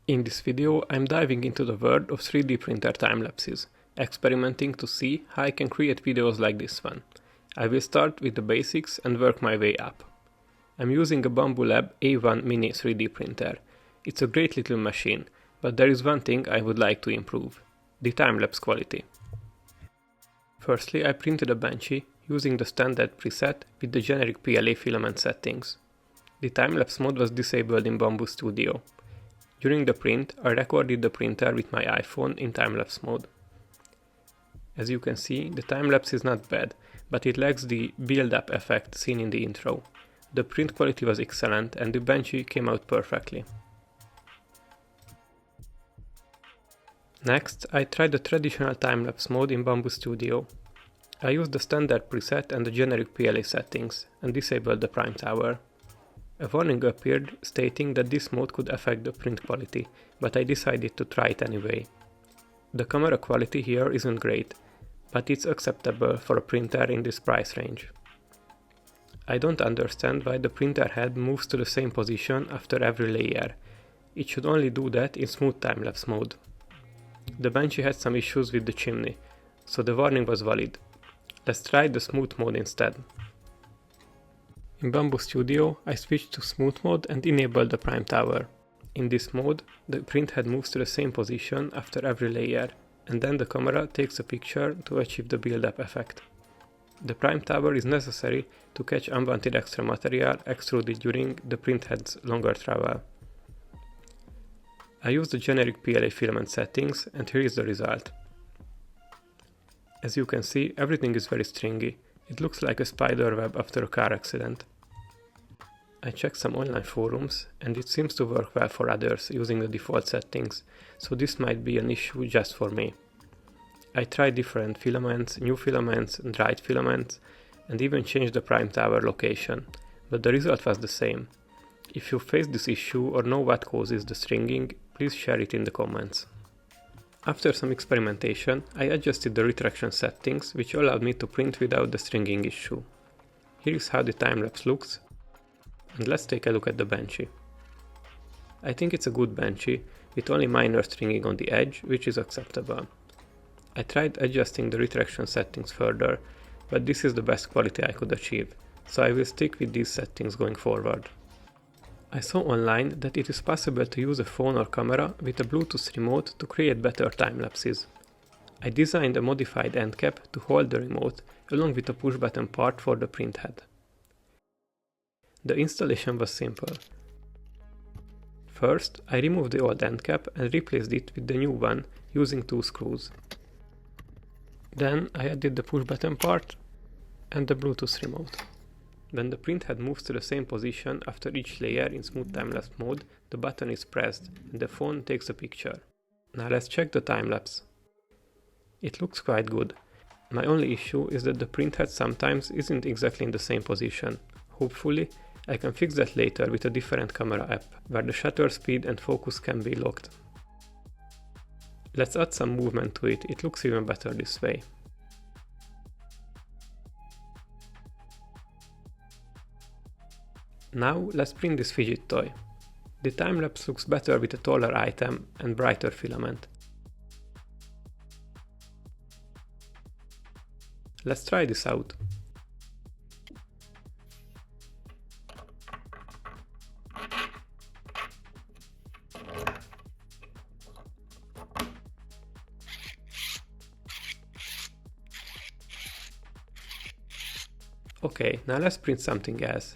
In this video, I'm diving into the world of 3D printer time-lapses, experimenting to see how I can create videos like this one. I will start with the basics and work my way up. I'm using a Bambu Lab A1 Mini 3D printer. It's a great little machine, but there is one thing I would like to improve: the time-lapse quality. Firstly, I printed a Banshee using the standard preset with the generic PLA filament settings. The time-lapse mode was disabled in Bambu Studio. During the print, I recorded the printer with my iPhone in time-lapse mode. As you can see, the time-lapse is not bad, but it lacks the build-up effect seen in the intro. The print quality was excellent and the Banshee came out perfectly. Next, I tried the traditional time-lapse mode in Bambu Studio. I used the standard preset and the generic PLA settings and disabled the prime tower. A warning appeared stating that this mode could affect the print quality, but I decided to try it anyway. The camera quality here isn't great, but it's acceptable for a printer in this price range. I don't understand why the printer head moves to the same position after every layer. It should only do that in smooth time-lapse mode. The Banshee had some issues with the chimney, so the warning was valid. Let's try the smooth mode instead. In Bambu Studio, I switched to smooth mode and enabled the prime tower. In this mode, the print head moves to the same position after every layer, and then the camera takes a picture to achieve the build-up effect. The prime tower is necessary to catch unwanted extra material extruded during the print head's longer travel. I used the generic PLA filament settings, and here is the result. As you can see, everything is very stringy. It looks like a spider web after a car accident. I checked some online forums, and it seems to work well for others using the default settings, so this might be an issue just for me. I tried different filaments, new filaments, dried filaments, and even changed the prime tower location, but the result was the same. If you face this issue or know what causes the stringing, please share it in the comments. After some experimentation, I adjusted the retraction settings, which allowed me to print without the stringing issue. Here is how the time-lapse looks, and let's take a look at the Banshee. I think it's a good Banshee, with only minor stringing on the edge, which is acceptable. I tried adjusting the retraction settings further, but this is the best quality I could achieve, so I will stick with these settings going forward. I saw online that it is possible to use a phone or camera with a Bluetooth remote to create better time-lapses. I designed a modified endcap to hold the remote, along with a push-button part for the print head. The installation was simple. First, I removed the old endcap and replaced it with the new one using 2 screws. Then I added the push-button part and the Bluetooth remote. When the print head moves to the same position after each layer in smooth time-lapse mode, the button is pressed and the phone takes a picture. Now let's check the time-lapse. It looks quite good. My only issue is that the print head sometimes isn't exactly in the same position. Hopefully, I can fix that later with a different camera app, where the shutter speed and focus can be locked. Let's add some movement to it, it looks even better this way. Now let's print this fidget toy. The time-lapse looks better with a taller item and brighter filament. Let's try this out. Okay, now let's print something else.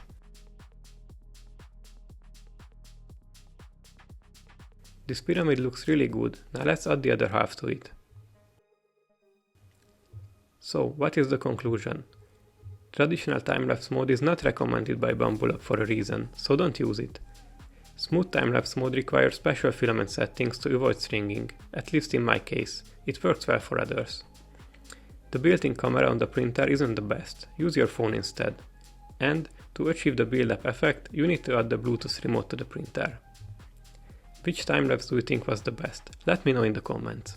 This pyramid looks really good, now let's add the other half to it. So, what is the conclusion? Traditional time-lapse mode is not recommended by Bambu Lab for a reason, so don't use it. Smooth time-lapse mode requires special filament settings to avoid stringing, at least in my case. It works well for others. The built-in camera on the printer isn't the best, use your phone instead. And, to achieve the build-up effect, you need to add the Bluetooth remote to the printer. Which time-lapse do you think was the best? Let me know in the comments.